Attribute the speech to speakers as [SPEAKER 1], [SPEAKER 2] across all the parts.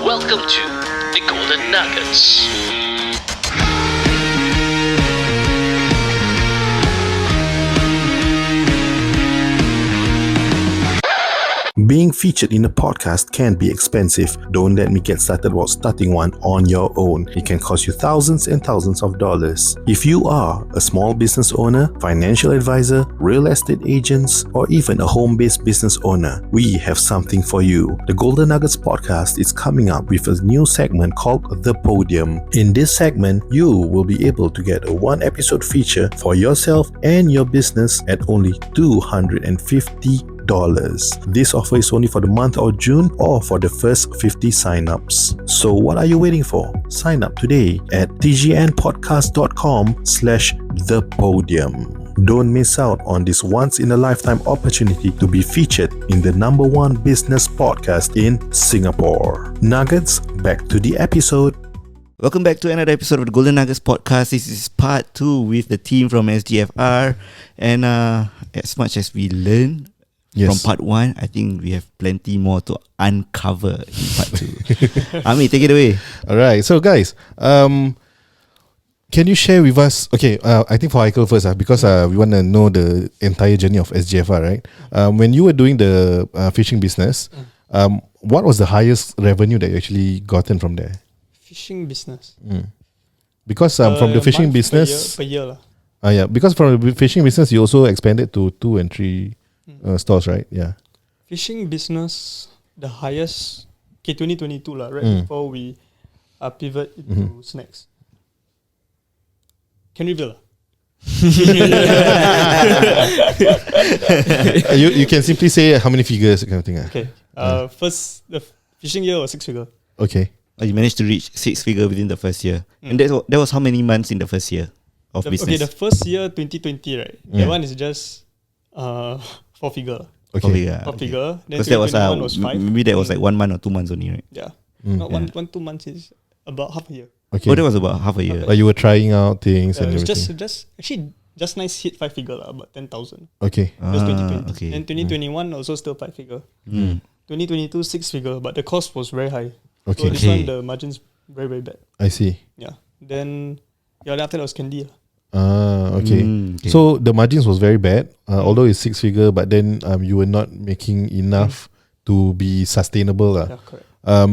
[SPEAKER 1] Welcome to the Golden Nuggets.
[SPEAKER 2] Being featured in a podcast can be expensive. Don't let me get started about starting one on your own. It can cost you thousands and thousands of dollars. If you are a small business owner, financial advisor, real estate agents, or even a home-based business owner, we have something for you. The Golden Nuggets podcast is coming up with a new segment called The Podium. In this segment, you will be able to get a one-episode feature for yourself and your business at only $250. This offer is only for the month of June or for the first 50 sign-ups. So what are you waiting for? Sign up today at tgnpodcast.com/thepodium. Don't miss out on this once-in-a-lifetime opportunity to be featured in the #1 business podcast in Singapore. Nuggets, back to the episode.
[SPEAKER 3] Welcome back to another episode of the Golden Nuggets podcast. This is part 2 with the team from SGFR. And as much as we learn from part 1, I think we have plenty more to uncover in part 2. Ami, take it away.
[SPEAKER 4] Alright, so guys, can you share with us, I think for Haikkel first, because we want to know the entire journey of SGFR, right? When you were doing the fishing business, what was the highest revenue that you actually gotten from there?
[SPEAKER 5] Fishing business.
[SPEAKER 4] Because from the fishing business
[SPEAKER 5] per year lah.
[SPEAKER 4] Because from the fishing business you also expanded to 2 and 3 stores, right? Yeah.
[SPEAKER 5] Fishing business, the highest 2022 lah, right before we pivot into snacks. Can reveal lah.
[SPEAKER 4] You can simply say how many figures kind of thing.
[SPEAKER 5] Okay. First the fishing year was 6 figure.
[SPEAKER 4] Okay.
[SPEAKER 3] You managed to reach 6 figure within the first year. And that was how many months in the first year of business?
[SPEAKER 5] Okay, the first year 2020, right? That one is just 4 figure.
[SPEAKER 4] Okay.
[SPEAKER 5] 4 figure. Then
[SPEAKER 3] Because that was,
[SPEAKER 5] 2021 was 5.
[SPEAKER 3] maybe that was like 1 month or 2 months only, right?
[SPEAKER 5] Yeah. Not 1-2 months is about half a year.
[SPEAKER 4] Okay.
[SPEAKER 3] Oh, that was about half a year.
[SPEAKER 4] Like you were trying out things and
[SPEAKER 5] It was
[SPEAKER 4] everything.
[SPEAKER 5] just nice hit 5 figure lah, about 10,000.
[SPEAKER 4] Okay.
[SPEAKER 5] That's 2020.
[SPEAKER 3] Okay.
[SPEAKER 5] Then 2021 also still 5 figure. 2022 6 figure, but the cost was very high.
[SPEAKER 4] Okay.
[SPEAKER 5] So this one the margins very very bad.
[SPEAKER 4] I see.
[SPEAKER 5] Yeah. Then after that was candy.
[SPEAKER 4] Okay.
[SPEAKER 3] Okay.
[SPEAKER 4] So the margins was very bad, although it's 6 figure, but then you were not making enough to be sustainable.
[SPEAKER 5] Yeah, correct.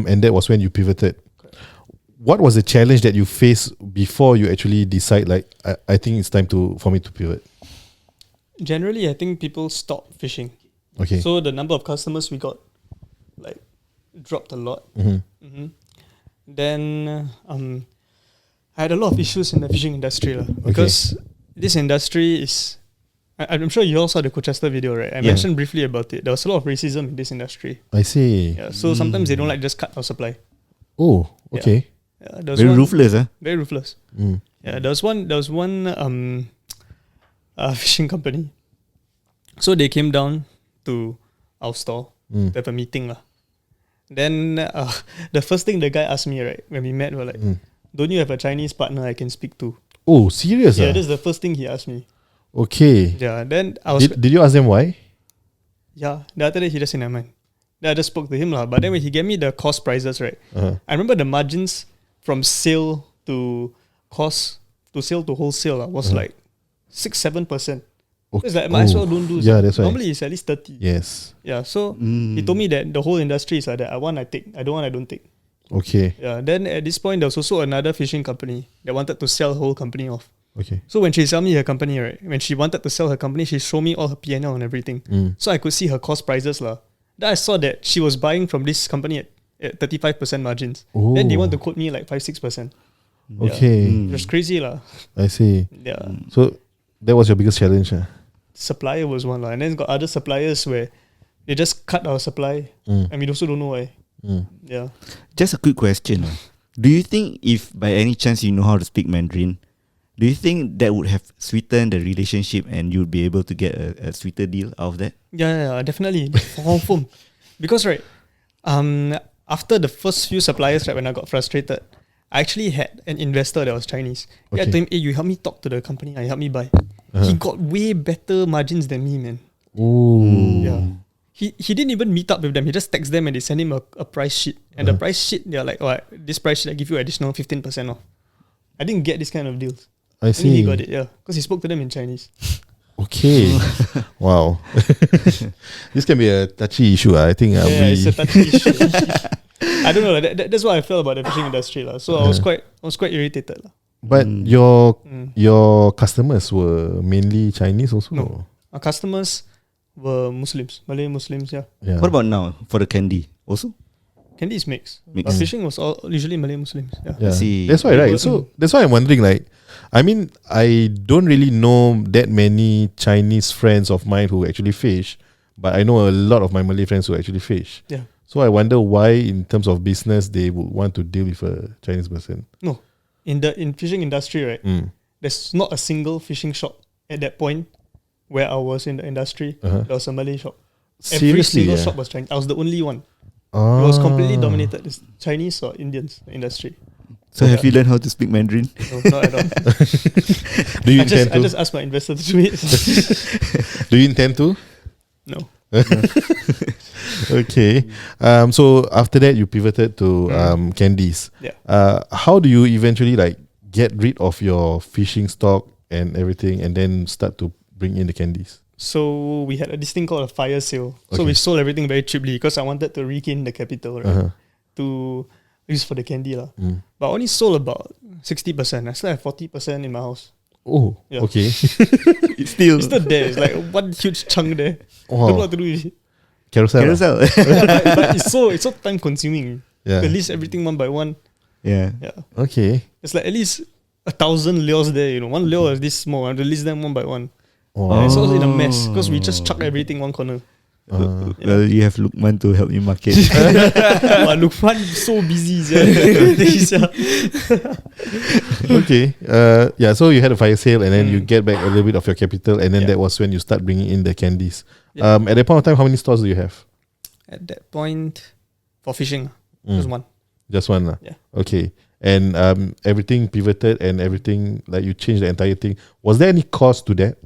[SPEAKER 4] And that was when you pivoted.
[SPEAKER 5] Correct.
[SPEAKER 4] What was the challenge that you faced before you actually decide like, I think it's time for me to pivot?
[SPEAKER 5] Generally, I think people stop fishing.
[SPEAKER 4] Okay.
[SPEAKER 5] So the number of customers we got like dropped a lot. Then I had a lot of issues in the fishing industry because this industry is. I'm sure you all saw the Colchester video, right? I mentioned briefly about it. There was a lot of racism in this industry.
[SPEAKER 4] I see.
[SPEAKER 5] Yeah, so sometimes they don't like just cut our supply.
[SPEAKER 4] Oh, okay.
[SPEAKER 5] Yeah, there was
[SPEAKER 3] Very
[SPEAKER 5] one-
[SPEAKER 3] ruthless, huh?
[SPEAKER 5] Very ruthless. Yeah, there was one fishing company. So they came down to our store to have a meeting lah. Then the first thing the guy asked me, right, when we met, were like, don't you have a Chinese partner I can speak to?
[SPEAKER 4] Oh, serious?
[SPEAKER 5] Yeah, that's the first thing he asked me.
[SPEAKER 4] Okay.
[SPEAKER 5] Yeah, then I was
[SPEAKER 4] Did you ask them why?
[SPEAKER 5] yeah. Then after that he just said, never mind. Then I just spoke to him lah. But then when he gave me the cost prices, right, I remember the margins from sale to cost to sale to wholesale was like 6-7%. It's like might as well don't do.
[SPEAKER 4] Yeah, that's right.
[SPEAKER 5] Normally it's at least 30.
[SPEAKER 4] Yes.
[SPEAKER 5] Yeah, so he told me that the whole industry is like that. I want, I take. I don't want, I don't take.
[SPEAKER 4] Okay.
[SPEAKER 5] Yeah. Then at this point, there was also another fishing company that wanted to sell the whole company off.
[SPEAKER 4] Okay.
[SPEAKER 5] So when she sold me her company, right, when she wanted to sell her company, she showed me all her P&L and everything. So I could see her cost prices lah. Then I saw that she was buying from this company at 35% margins. Then they want to quote me like 5-6%.
[SPEAKER 4] Okay.
[SPEAKER 5] It was crazy lah.
[SPEAKER 4] I see.
[SPEAKER 5] Yeah.
[SPEAKER 4] So that was your biggest challenge.
[SPEAKER 5] Supplier was one lah, and then got other suppliers where they just cut our supply, and we also don't know why. Yeah.
[SPEAKER 3] Just a quick question. Do you think if by any chance you know how to speak Mandarin, do you think that would have sweetened the relationship and you'd be able to get a sweeter deal out of that?
[SPEAKER 5] Yeah, definitely. Confirm. Because right, after the first few suppliers, right, when I got frustrated, I actually had an investor that was Chinese. I told him, hey, you help me talk to the company, you help me buy. He got way better margins than me, man.
[SPEAKER 4] Ooh.
[SPEAKER 5] Yeah. he didn't even meet up with them. He just texts them and they send him a price sheet. And the price sheet, they're like, oh, this price sheet I give you additional 15% off. I didn't get this kind of deals.
[SPEAKER 4] I see.
[SPEAKER 5] And he got it, yeah, because he spoke to them in Chinese.
[SPEAKER 4] Okay. Wow. This can be a touchy issue. I think.
[SPEAKER 5] It's a touchy issue. I don't know. That's what I felt about the fishing industry, lah. So I was quite irritated, lah.
[SPEAKER 4] But your customers were mainly Chinese also.
[SPEAKER 5] No, our customers were Muslims, Malay Muslims. Yeah.
[SPEAKER 3] What about now for the candy? Also,
[SPEAKER 5] candy is mixed.
[SPEAKER 3] Mixed.
[SPEAKER 5] But fishing was all usually Malay Muslims. Yeah.
[SPEAKER 4] Yeah.
[SPEAKER 3] I see.
[SPEAKER 4] That's why, right? So that's why I'm wondering. Like, I mean, I don't really know that many Chinese friends of mine who actually fish, but I know a lot of my Malay friends who actually fish.
[SPEAKER 5] Yeah.
[SPEAKER 4] So I wonder why, in terms of business, they would want to deal with a Chinese person.
[SPEAKER 5] No, in fishing industry, right? There's not a single fishing shop at that point where I was in the industry. There was a Malay shop. Every single shop was Chinese. I was the only one. It was completely dominated. It's Chinese or Indians, the industry.
[SPEAKER 3] so have you learned how to speak Mandarin?
[SPEAKER 5] No, not at all.
[SPEAKER 4] Do you intend
[SPEAKER 5] I
[SPEAKER 4] to?
[SPEAKER 5] just asked my investor to do it.
[SPEAKER 4] Do you intend to?
[SPEAKER 5] No.
[SPEAKER 4] Okay. So after that, you pivoted to candies.
[SPEAKER 5] Yeah.
[SPEAKER 4] How do you eventually like get rid of your fishing stock and everything, and then start to bring in the candies?
[SPEAKER 5] So we had this thing called a fire sale. So we sold everything very cheaply because I wanted to regain the capital, right? To use for the candy lah. But I only sold about 60%. I still have 40% in my house.
[SPEAKER 4] Oh,
[SPEAKER 5] Yeah.
[SPEAKER 4] okay.
[SPEAKER 5] It's still there. It's like one huge chunk there. Don't know what to do with it.
[SPEAKER 4] Carousel.
[SPEAKER 5] But it's so time consuming.
[SPEAKER 4] Yeah.
[SPEAKER 5] To list everything one by one.
[SPEAKER 3] Yeah.
[SPEAKER 4] Okay.
[SPEAKER 5] It's like at least 1,000 lures there. You know, one lure is this small. I have to list them one by one.
[SPEAKER 4] Wow.
[SPEAKER 5] And it's also in a mess because we just chuck everything one corner.
[SPEAKER 3] Well, you have Luqmaan to help you market.
[SPEAKER 5] But Luqmaan is so busy.
[SPEAKER 4] Okay. Yeah. So you had a fire sale, and then you get back a little bit of your capital, and then that was when you start bringing in the candies.
[SPEAKER 5] Yeah.
[SPEAKER 4] At that point of time, how many stores do you have?
[SPEAKER 5] At that point, for fishing, just one.
[SPEAKER 4] Just one, lah.
[SPEAKER 5] Yeah.
[SPEAKER 4] Okay. And everything pivoted, and everything, like, you changed the entire thing. Was there any cost to that?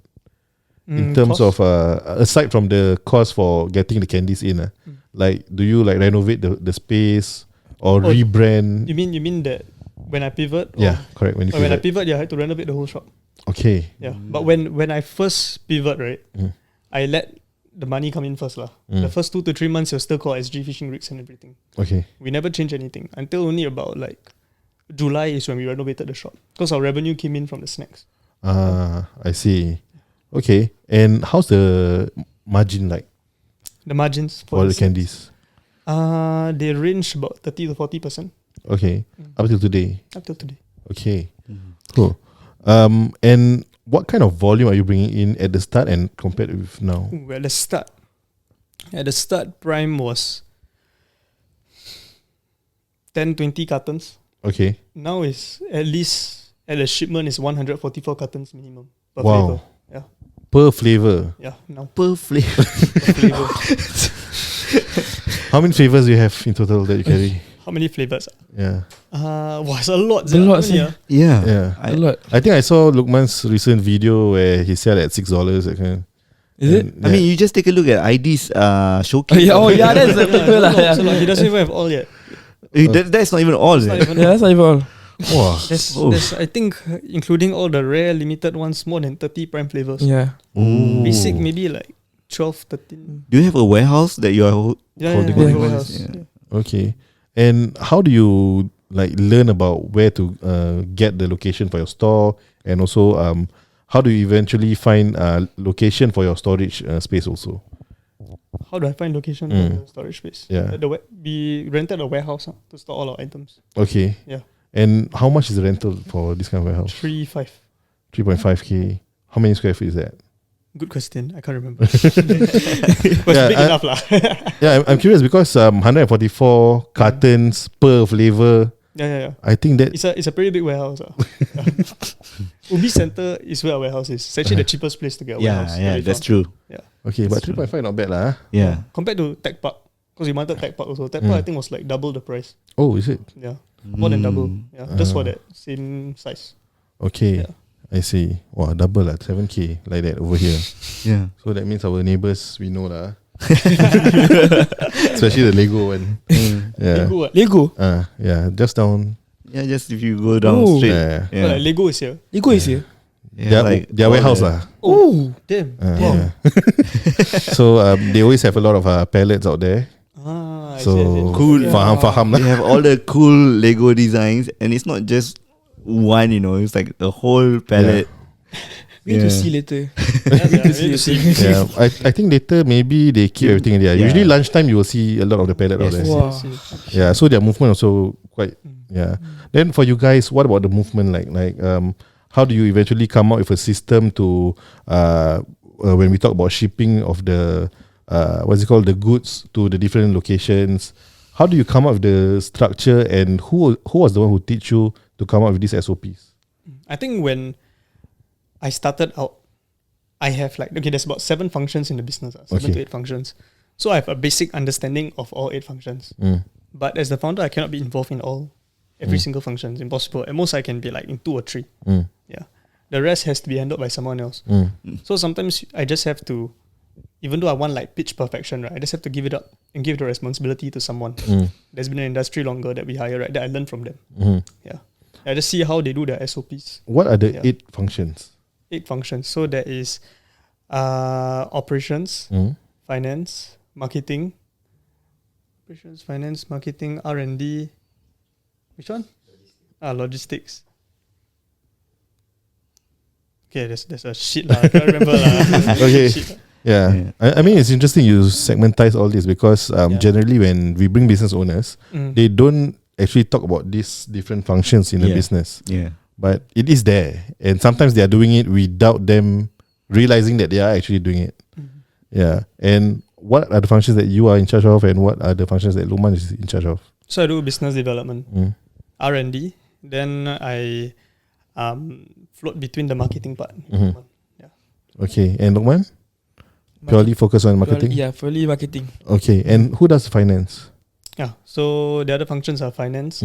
[SPEAKER 4] In terms
[SPEAKER 5] cost?
[SPEAKER 4] of aside from the cost for getting the candies in, like, do you like renovate the space or rebrand?
[SPEAKER 5] You mean that when I pivot?
[SPEAKER 4] Yeah, correct. When
[SPEAKER 5] I pivot, I had to renovate the whole shop.
[SPEAKER 4] Okay.
[SPEAKER 5] Yeah, but when I first pivot, right, I let the money come in first lah. The first 2 to 3 months, you're still called SG fishing rigs and everything.
[SPEAKER 4] Okay.
[SPEAKER 5] We never changed anything until only about like July is when we renovated the shop because our revenue came in from the snacks.
[SPEAKER 4] I see. Okay. And how's the margin like
[SPEAKER 5] The margins
[SPEAKER 4] for the candies?
[SPEAKER 5] They range about 30 to 40%.
[SPEAKER 4] Okay. Up till today.
[SPEAKER 5] Up till today.
[SPEAKER 4] Okay. Cool. And what kind of volume are you bringing in at the start and compared with now?
[SPEAKER 5] Ooh, at the start, prime was 10-20 cartons.
[SPEAKER 4] Okay.
[SPEAKER 5] Now is at least at a shipment is 144 cartons minimum per
[SPEAKER 4] Wow.
[SPEAKER 5] flavor. Yeah.
[SPEAKER 4] Per flavor.
[SPEAKER 5] Yeah. Now
[SPEAKER 3] Per flavor.
[SPEAKER 5] per flavor.
[SPEAKER 4] How many flavors do you have in total that you carry?
[SPEAKER 5] How many flavors?
[SPEAKER 4] Yeah.
[SPEAKER 5] It's a lot.
[SPEAKER 6] A lot,
[SPEAKER 5] Yeah.
[SPEAKER 3] Yeah.
[SPEAKER 4] Yeah.
[SPEAKER 6] A lot.
[SPEAKER 4] I think I saw Luqmaan's recent video where he said at $6. That kind.
[SPEAKER 6] Is it?
[SPEAKER 3] I mean, you just take a look at ID's showcase.
[SPEAKER 6] Yeah, that's the flavor lah.
[SPEAKER 5] It's a lot. He doesn't even have all yet.
[SPEAKER 3] That's not even all.
[SPEAKER 5] It's not even
[SPEAKER 6] Yeah, that's not even all.
[SPEAKER 4] Wow.
[SPEAKER 5] There's, I think, including all the rare limited ones, more than 30 prime flavors.
[SPEAKER 6] Yeah.
[SPEAKER 3] Ooh.
[SPEAKER 5] Basic, maybe like 12, 13.
[SPEAKER 3] Do you have a warehouse that you are holding
[SPEAKER 6] yeah,
[SPEAKER 3] all
[SPEAKER 6] yeah.
[SPEAKER 3] this? Yeah.
[SPEAKER 4] Okay. And how do you like learn about where to get the location for your store, and also how do you eventually find location for your storage space also?
[SPEAKER 5] How do I find location for the storage space?
[SPEAKER 4] Yeah.
[SPEAKER 5] We rented a warehouse to store all our items.
[SPEAKER 4] Okay.
[SPEAKER 5] Yeah.
[SPEAKER 4] And how much is the rental for this kind of warehouse?
[SPEAKER 5] 3.5.
[SPEAKER 4] 3.5K. How many square feet is that?
[SPEAKER 5] Good question. I can't remember. But it's big enough lah.
[SPEAKER 4] Yeah, I'm curious because 144 cartons per flavor.
[SPEAKER 5] Yeah.
[SPEAKER 4] I think that
[SPEAKER 5] It's a pretty big warehouse. Ubi Center is where our warehouse is. It's actually the cheapest place to get a warehouse.
[SPEAKER 3] Yeah, that's true.
[SPEAKER 5] Yeah.
[SPEAKER 4] okay, but 3.5 not bad lah.
[SPEAKER 3] Yeah.
[SPEAKER 5] Compared to Tech Park, because we wanted Tech Park also. Tech Park I think was like double the price.
[SPEAKER 4] Oh, is it?
[SPEAKER 5] Yeah. More than double. Yeah. Just for that same size.
[SPEAKER 4] Okay.
[SPEAKER 5] Yeah.
[SPEAKER 4] I see. Wow, double lah, 7K like that over here.
[SPEAKER 3] Yeah.
[SPEAKER 4] So that means our neighbours we know lah. Especially the Lego one. Yeah.
[SPEAKER 5] Lego, what?
[SPEAKER 6] Lego.
[SPEAKER 4] Yeah, just down.
[SPEAKER 3] Yeah, just if you go down
[SPEAKER 6] Oh.
[SPEAKER 3] straight.
[SPEAKER 4] Yeah.
[SPEAKER 5] Oh, like Lego is here.
[SPEAKER 6] Lego is here.
[SPEAKER 3] Yeah,
[SPEAKER 4] Their
[SPEAKER 3] all
[SPEAKER 4] warehouse
[SPEAKER 3] the-
[SPEAKER 4] lah.
[SPEAKER 6] Oh.
[SPEAKER 5] Damn.
[SPEAKER 4] Yeah. So they always have a lot of pallets out there.
[SPEAKER 5] Ah, I
[SPEAKER 4] So
[SPEAKER 5] see, I see.
[SPEAKER 3] Cool.
[SPEAKER 4] Faham
[SPEAKER 3] They
[SPEAKER 4] lah.
[SPEAKER 3] have all the cool Lego designs, and it's not just one. It's like the whole palette.
[SPEAKER 6] We need to
[SPEAKER 3] Yeah.
[SPEAKER 6] see later.
[SPEAKER 5] Yeah, we need to see.
[SPEAKER 4] Yeah, I think later maybe they keep everything in there.
[SPEAKER 3] Yeah.
[SPEAKER 4] Usually lunchtime you will see a lot of the pallet out
[SPEAKER 3] Yes.
[SPEAKER 4] there.
[SPEAKER 6] Wow.
[SPEAKER 4] Yeah, so their movement also quite yeah. Then for you guys, what about the movement like how do you eventually come up with a system to when we talk about shipping of the what's it called, the goods to the different locations? How do you come up with the structure, and who was the one who teach you to come up with these SOPs?
[SPEAKER 5] I think when I started out, I have there's about 7 functions in the business, 7
[SPEAKER 4] Okay.
[SPEAKER 5] to 8 functions. So I have a basic understanding of all 8 functions. But as the founder, I cannot be involved in every single function. It's impossible. At most, I can be in 2 or 3. Yeah, the rest has to be handled by someone else. So sometimes I just have to, even though I want pitch perfection, right? I just have to give it up and give the responsibility to someone that's been in the industry longer, that we hire, right? That I learn from them. Yeah, I just see how they do their SOPs.
[SPEAKER 4] What are the
[SPEAKER 5] Yeah.
[SPEAKER 4] 8 functions?
[SPEAKER 5] 8 functions. So there is operations, finance, marketing. Operations, finance, marketing, R&D. Which one? Logistics. Okay, there's a shit lah. I can't remember lah.
[SPEAKER 4] Okay.
[SPEAKER 5] Shit.
[SPEAKER 4] Yeah, I mean it's interesting you segmentize all this because generally when we bring business owners, they don't actually talk about these different functions in the
[SPEAKER 3] Yeah.
[SPEAKER 4] business.
[SPEAKER 3] Yeah.
[SPEAKER 4] But it is there, and sometimes they are doing it without them realizing that they are actually doing it. Yeah. And what are the functions that you are in charge of, and what are the functions that Luqmaan is in charge of?
[SPEAKER 5] So I do business development, R&D. Then I float between the marketing part. Yeah.
[SPEAKER 4] Okay. And Luqmaan, purely focus on marketing.
[SPEAKER 6] Purely marketing.
[SPEAKER 4] Okay. And who does finance?
[SPEAKER 5] Yeah. So the other functions are finance,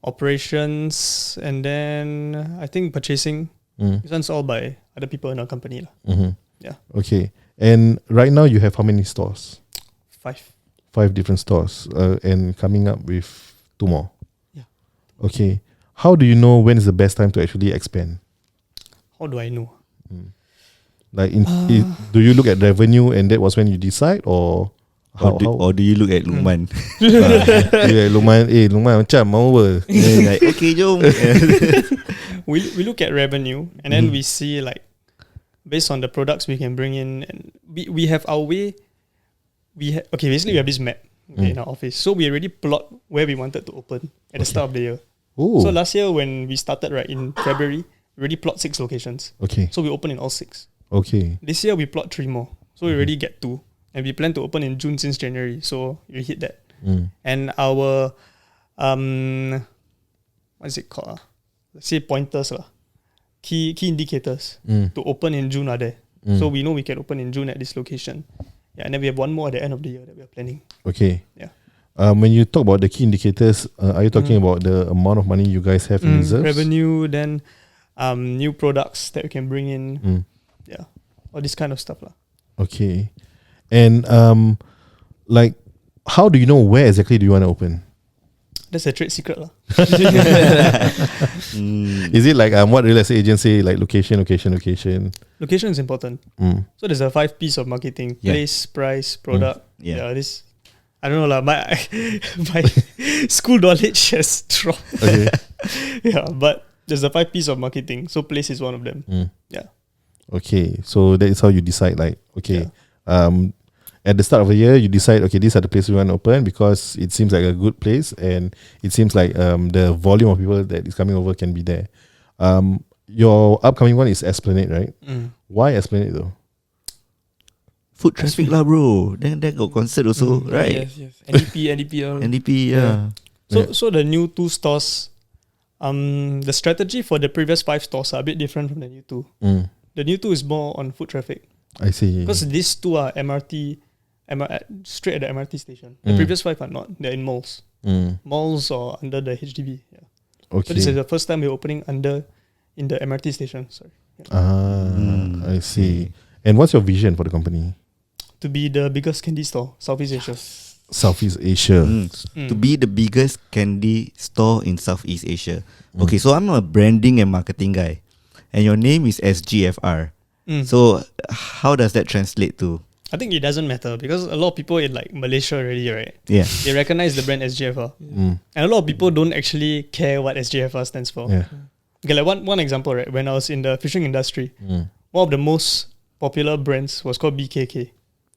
[SPEAKER 5] operations, and then I think purchasing. This one's all by other people in our company lah. Yeah.
[SPEAKER 4] Okay. And right now you have how many stores?
[SPEAKER 5] 5.
[SPEAKER 4] 5 different stores, and coming up with 2 more.
[SPEAKER 5] Yeah.
[SPEAKER 4] Okay. How do you know when is the best time to actually expand?
[SPEAKER 5] How do I know?
[SPEAKER 4] Do you look at revenue and that was when you decide, or how?
[SPEAKER 3] Or do you look at Luqmaan?
[SPEAKER 4] Yeah, Luqmaan macam mau apa?
[SPEAKER 3] And like, okay, jom.
[SPEAKER 5] We look at revenue, and then we see based on the products we can bring in, and we have our way. Basically we have this map in our office, so we already plot where we wanted to open at the start of the year.
[SPEAKER 4] Ooh.
[SPEAKER 5] So last year when we started in February, we already plot 6 locations.
[SPEAKER 4] Okay.
[SPEAKER 5] So we open in all 6.
[SPEAKER 4] Okay.
[SPEAKER 5] This year we plot 3 more, so we already get 2, and we plan to open in June since January. So we hit that, and our what is it called? Let's say pointers lah, key indicators to open in June are there. So we know we can open in June at this location. Yeah, and then we have 1 more at the end of the year that we are planning.
[SPEAKER 4] Okay.
[SPEAKER 5] Yeah.
[SPEAKER 4] When you talk about the key indicators, are you talking about the amount of money you guys have in reserves?
[SPEAKER 5] Revenue, then new products that we can bring in. Yeah, all this kind of stuff lah.
[SPEAKER 4] Okay. And how do you know where exactly do you want to open?
[SPEAKER 5] That's a trade secret lah.
[SPEAKER 4] Is it like what real estate agents say, like location?
[SPEAKER 5] Location is important. So there's a 5 P's of marketing: place, price, product.
[SPEAKER 3] Yeah.
[SPEAKER 5] This I don't know lah. My school knowledge has dropped.
[SPEAKER 4] Okay.
[SPEAKER 5] Yeah, but there's the 5 P's of marketing. So place is one of them. Yeah.
[SPEAKER 4] Okay, so that is how you decide. At the start of the year, you decide, okay, these are the places we want to open because it seems like a good place, and it seems like the volume of people that is coming over can be there. Your upcoming one is Esplanade, right? Why Esplanade though?
[SPEAKER 3] Food traffic lah, bro. Then got concert also, right?
[SPEAKER 6] Yes. NDP all.
[SPEAKER 3] NDP, yeah.
[SPEAKER 5] So the new 2 stores, the strategy for the previous 5 stores are a bit different from the new 2. The new 2 is more on foot traffic.
[SPEAKER 4] I see.
[SPEAKER 5] Because these 2 are straight at the MRT station. The previous 5 are not. They're in malls. Malls or under the HDB. Yeah.
[SPEAKER 4] Okay.
[SPEAKER 5] So this is the first time we're opening in the MRT station. Sorry. Yeah.
[SPEAKER 4] I see. And what's your vision for the company?
[SPEAKER 5] to be the biggest candy store, Southeast Asia.
[SPEAKER 4] Southeast Asia.
[SPEAKER 3] To be the biggest candy store in Southeast Asia. Okay, so I'm a branding and marketing guy, and your name is SGFR. So how does that translate to?
[SPEAKER 5] I think it doesn't matter because a lot of people in like Malaysia already, right?
[SPEAKER 3] Yeah.
[SPEAKER 5] They recognize the brand SGFR. And a lot of people don't actually care what SGFR stands for.
[SPEAKER 4] Yeah.
[SPEAKER 5] Okay, like one example, right? When I was in the fishing industry, one of the most popular brands was called BKK.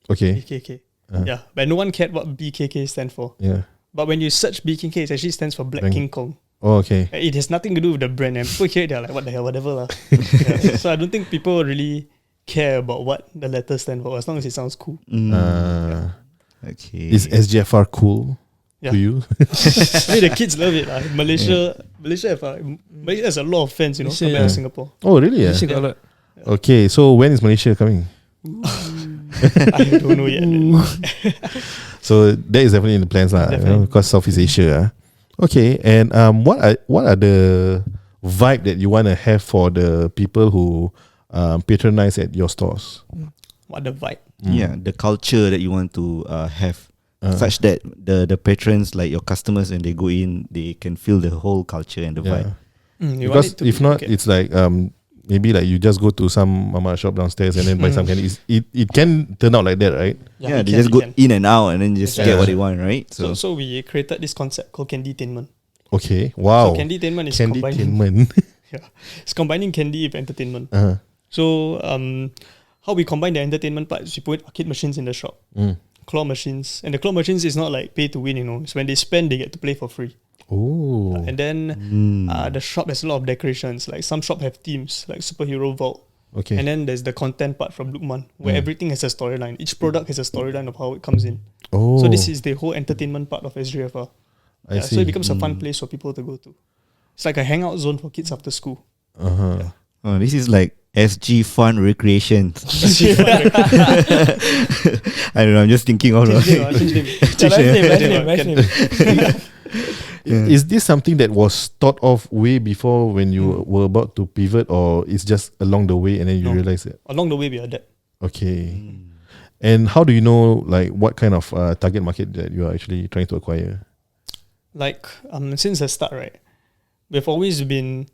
[SPEAKER 4] Okay.
[SPEAKER 5] BKK. Yeah, but no one cared what BKK stand for.
[SPEAKER 4] Yeah.
[SPEAKER 5] But when you search BKK, it actually stands for Black King Kong.
[SPEAKER 4] Oh, okay.
[SPEAKER 5] It has nothing to do with the brand. And people hear it, they're like, what the hell, whatever. Lah. Yeah. So I don't think people really care about what the letters stand for as long as it sounds cool.
[SPEAKER 3] Okay.
[SPEAKER 4] Is SGFR cool
[SPEAKER 5] Yeah.
[SPEAKER 4] to you?
[SPEAKER 5] I mean, the kids love it. Malaysia has a lot of fans,
[SPEAKER 6] Malaysia,
[SPEAKER 5] compared
[SPEAKER 6] yeah.
[SPEAKER 5] to Singapore.
[SPEAKER 4] Oh, really? Yeah.
[SPEAKER 6] Malaysia got a lot.
[SPEAKER 4] Okay, so when is Malaysia coming?
[SPEAKER 5] I don't know yet.
[SPEAKER 4] So that is definitely in the plans, lah. Because Southeast Asia. Okay, and what are the vibe that you want to have for the people who patronize at your stores?
[SPEAKER 5] What the vibe?
[SPEAKER 3] Yeah, the culture that you want to have, such that the patrons, like your customers, when they go in, they can feel the whole culture and the vibe.
[SPEAKER 5] You want
[SPEAKER 4] Because
[SPEAKER 5] it to
[SPEAKER 4] if
[SPEAKER 5] be-
[SPEAKER 4] not,
[SPEAKER 5] okay.
[SPEAKER 4] it's like maybe like you just go to some mama shop downstairs and then buy some candy. It can turn out like that, right?
[SPEAKER 3] Yeah,
[SPEAKER 5] it
[SPEAKER 3] they
[SPEAKER 5] can,
[SPEAKER 3] just
[SPEAKER 5] it
[SPEAKER 3] go
[SPEAKER 5] can.
[SPEAKER 3] in and out and then just
[SPEAKER 5] Yeah.
[SPEAKER 3] get what they want, right?
[SPEAKER 5] So we created this concept called candy-tainment.
[SPEAKER 4] Okay. Wow.
[SPEAKER 5] So candy-tainment is combining,
[SPEAKER 4] Candy-tainment.
[SPEAKER 5] it's combining candy with entertainment.
[SPEAKER 4] Uh-huh.
[SPEAKER 5] So how we combine the entertainment part is we put arcade machines in the shop, claw machines, and the claw machines is not like pay to win. It's when they spend, they get to play for free.
[SPEAKER 4] Oh.
[SPEAKER 5] And then the shop has a lot of decorations. Like some shop have themes, like superhero vault.
[SPEAKER 4] Okay.
[SPEAKER 5] And then there's the content part from Luqmaan, where everything has a storyline. Each product has a storyline of how it comes in.
[SPEAKER 4] Oh.
[SPEAKER 5] So this is the whole entertainment part of SGFR.
[SPEAKER 4] I see.
[SPEAKER 5] So it becomes a fun place for people to go to. It's like a hangout zone for kids after school.
[SPEAKER 4] Uh-huh.
[SPEAKER 3] Oh, this is like SG Fun Recreation. I don't know, I'm just thinking of
[SPEAKER 5] Change name.
[SPEAKER 6] Nice name.
[SPEAKER 4] Is this something that was thought of way before when you were about to pivot, or it's just along the way and then you
[SPEAKER 5] No.
[SPEAKER 4] realize it?
[SPEAKER 5] Along the way, we adapt.
[SPEAKER 4] Okay. And how do you know like what kind of target market that you are actually trying to acquire?
[SPEAKER 5] Like since the start, right, we've always been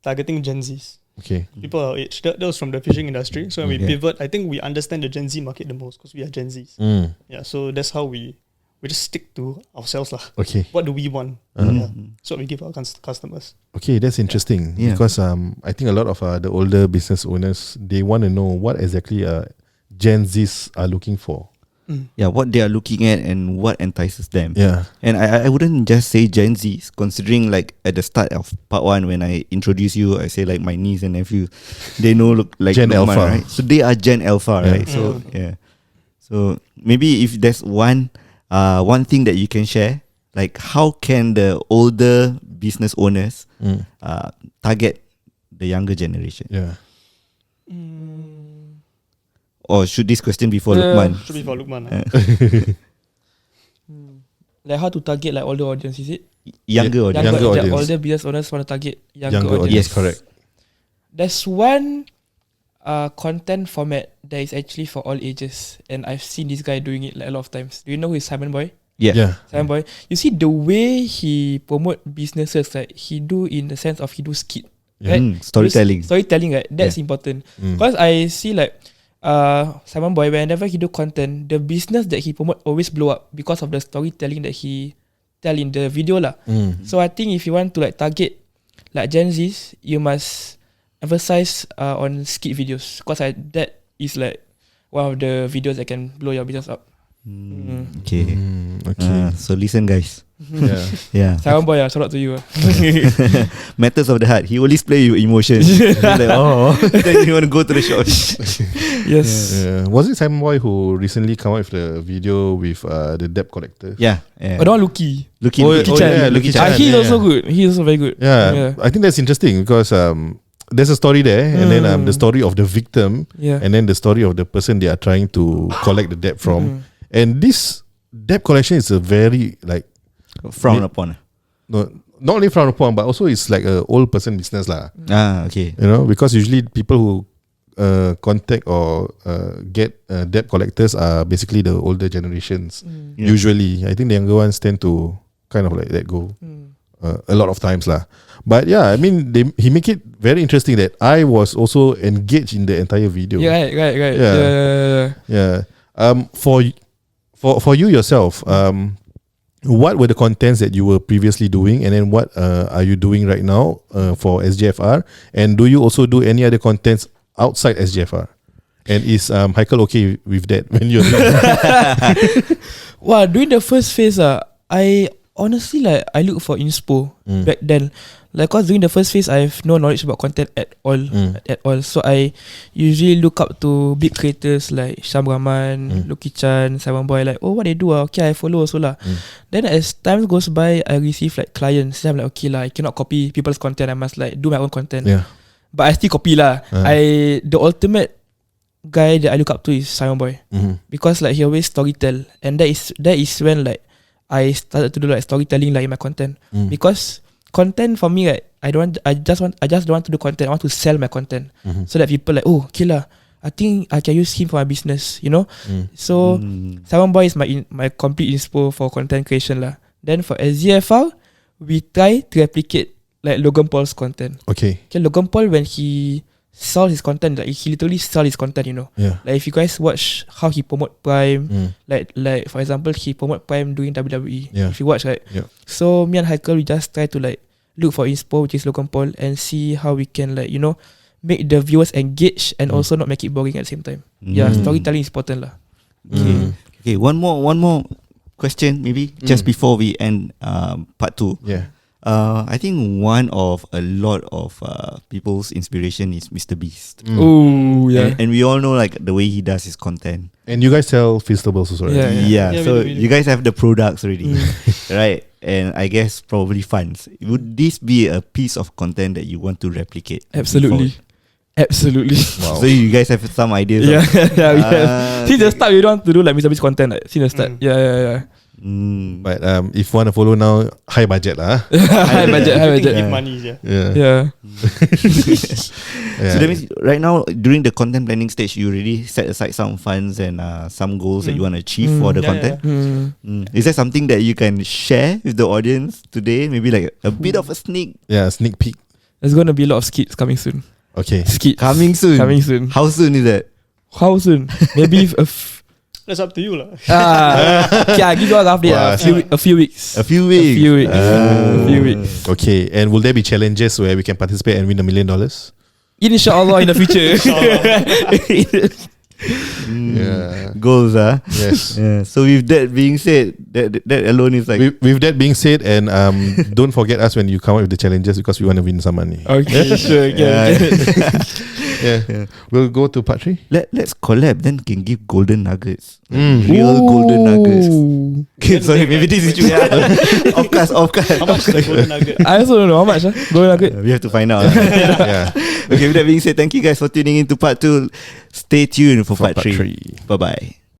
[SPEAKER 5] targeting Gen Zs.
[SPEAKER 4] Okay.
[SPEAKER 5] People our age. That was from the fishing industry. So when we pivot, I think we understand the Gen Z market the most because we are Gen Zs. Yeah, so that's how we just stick to ourselves lah.
[SPEAKER 4] Okay.
[SPEAKER 5] What do we want? Yeah. So we give our customers.
[SPEAKER 4] Okay, that's interesting because I think a lot of the older business owners, they want to know what exactly Gen Zs are looking for.
[SPEAKER 3] Yeah, what they are looking at and what entices them.
[SPEAKER 4] Yeah.
[SPEAKER 3] And I wouldn't just say Gen Zs, considering like at the start of part 1 when I introduce you, I say like my niece and nephew, they know look like
[SPEAKER 4] Gen
[SPEAKER 3] Luqmaan,
[SPEAKER 4] Alpha.
[SPEAKER 3] right? So they are Gen Alpha, right? So yeah. So maybe if there's one thing that you can share, like how can the older business owners target the younger generation?
[SPEAKER 4] Yeah.
[SPEAKER 3] Or should this question be for Luqmaan?
[SPEAKER 5] Should be for Luqmaan.
[SPEAKER 6] Like how to target like older audience, is it?
[SPEAKER 3] Younger audience.
[SPEAKER 4] Younger
[SPEAKER 6] the
[SPEAKER 4] audience.
[SPEAKER 6] older business owners want to target younger
[SPEAKER 4] Younger
[SPEAKER 6] audience.
[SPEAKER 4] audience, correct.
[SPEAKER 6] There's one content format that is actually for all ages, and I've seen this guy doing it like a lot of times. Do you know who is Simon Boy?
[SPEAKER 3] Yeah.
[SPEAKER 6] Simon Boy. You see the way he promote businesses, like he do in the sense of he do skit. Right?
[SPEAKER 3] Storytelling.
[SPEAKER 6] Storytelling, right? That's important. Because I see like Simon Boy, whenever he do content, the business that he promote always blow up because of the storytelling that he tell in the video lah. So I think if you want to like target like Gen Zs, you must emphasize on skit videos because that is like one of the videos that can blow your business up.
[SPEAKER 3] Okay.
[SPEAKER 4] Okay.
[SPEAKER 3] So listen, guys.
[SPEAKER 4] Yeah.
[SPEAKER 3] Yeah.
[SPEAKER 6] Simon Boy, shout out to you.
[SPEAKER 3] Matters of the heart. He always play you emotions. And then like, oh, then you want to go to the shop.
[SPEAKER 6] Yes.
[SPEAKER 4] Yeah. Was it Simon Boy who recently come out with the video with the debt collector?
[SPEAKER 3] Yeah.
[SPEAKER 6] Oh, don't Lucky.
[SPEAKER 3] Lucky
[SPEAKER 4] yeah, Lucky Chan.
[SPEAKER 6] He's
[SPEAKER 4] yeah.
[SPEAKER 6] also good. He's also very good.
[SPEAKER 4] Yeah, I think that's interesting because there's a story there, and then the story of the victim, and then the story of the person they are trying to collect the debt from. And this debt collection is a very like
[SPEAKER 3] frowned upon.
[SPEAKER 4] no, not only frowned upon, but also it's like a old person business lah.
[SPEAKER 3] Okay.
[SPEAKER 4] You know, because usually people who contact or get debt collectors are basically the older generations.
[SPEAKER 3] Yeah.
[SPEAKER 4] Usually, I think the younger ones tend to kind of like let go a lot of times lah. But yeah, I mean, he make it very interesting that I was also engaged in the entire video.
[SPEAKER 6] Yeah, right.
[SPEAKER 4] Yeah. For you yourself, what were the contents that you were previously doing, and then what are you doing right now for SGFR? And do you also do any other contents outside SGFR? And is Haikkel okay with that when you're doing
[SPEAKER 6] Well, during the first phase, I honestly I look for inspo back then. Like, cause during the first phase, I have no knowledge about content at all. So I usually look up to big creators like Syam Rahman, Lucky Chan, Simon Boy. Like, oh, what they do? Okay, I follow also lah. Then as time goes by, I receive like clients. Then I'm like, okay lah, I cannot copy people's content. I must like do my own content.
[SPEAKER 4] Yeah.
[SPEAKER 6] But I still copy lah. The ultimate guy that I look up to is Simon Boy, because like he always storytell, and that is when like I started to do like storytelling like in my content. Because content for me, like, I just don't want to do content. I want to sell my content, so that people like, oh, okay lah, I think I can use him for my business, you know. So Simon Boy is my complete inspo for content creation lah. Then for SGFR, we try to replicate like Logan Paul's content. Okay, Logan Paul, when he sell his content, like he literally sell his content, you know. Like if you guys watch how he promote Prime, like for example, he promote Prime doing WWE. If you watch, right? So me and Haikkel, we just try to like look for inspo, which is Logan Paul, and see how we can like, you know, make the viewers engage and also not make it boring at the same time. Yeah, storytelling is important lah.
[SPEAKER 3] Okay, one more question maybe just before we end part 2. I think one of a lot of people's inspiration is Mr. Beast.
[SPEAKER 6] Oh yeah,
[SPEAKER 3] and we all know like the way he does his content.
[SPEAKER 4] And you guys sell Feastables also, right?
[SPEAKER 3] Yeah, so we do. You guys have the products already, right? And I guess probably funds. Would this be a piece of content that you want to replicate?
[SPEAKER 6] Absolutely. Wow.
[SPEAKER 3] So you guys have some ideas?
[SPEAKER 6] Since the start, we don't want to do like Mr. Beast content. Like, since the start, yeah.
[SPEAKER 4] But if you want to follow now, high budget lah.
[SPEAKER 6] high budget.
[SPEAKER 5] Give money,
[SPEAKER 6] yeah.
[SPEAKER 3] So that means right now during the content planning stage, you already set aside some funds and some goals that you want to achieve for the content. Is there something that you can share with the audience today? Maybe like a bit of a sneak
[SPEAKER 4] peek.
[SPEAKER 6] There's gonna be a lot of skits coming soon.
[SPEAKER 4] Okay,
[SPEAKER 6] skits
[SPEAKER 3] coming soon. How soon is that?
[SPEAKER 6] How soon? Maybe
[SPEAKER 5] that's up to you lah.
[SPEAKER 6] Okay, I'll give you a rough date. A few weeks.
[SPEAKER 4] Okay, and will there be challenges where we can participate and win $1 million?
[SPEAKER 6] Inshallah, in the future.
[SPEAKER 3] Goals,
[SPEAKER 4] Yes.
[SPEAKER 3] So with that being said, that alone is like.
[SPEAKER 4] With that being said, and don't forget us when you come up with the challenges, because we want to win some money.
[SPEAKER 6] Okay, sure.
[SPEAKER 4] We'll go to part 3.
[SPEAKER 3] Let's collab, then can give golden nuggets. Real golden nuggets. Okay, sorry, maybe this is true. Of course.
[SPEAKER 5] How much is the golden nugget?
[SPEAKER 6] I also don't know how much. Golden nugget.
[SPEAKER 3] We have to find out. Okay, with that being said, thank you guys for tuning in to part 2. Stay tuned for part 3. Bye-bye.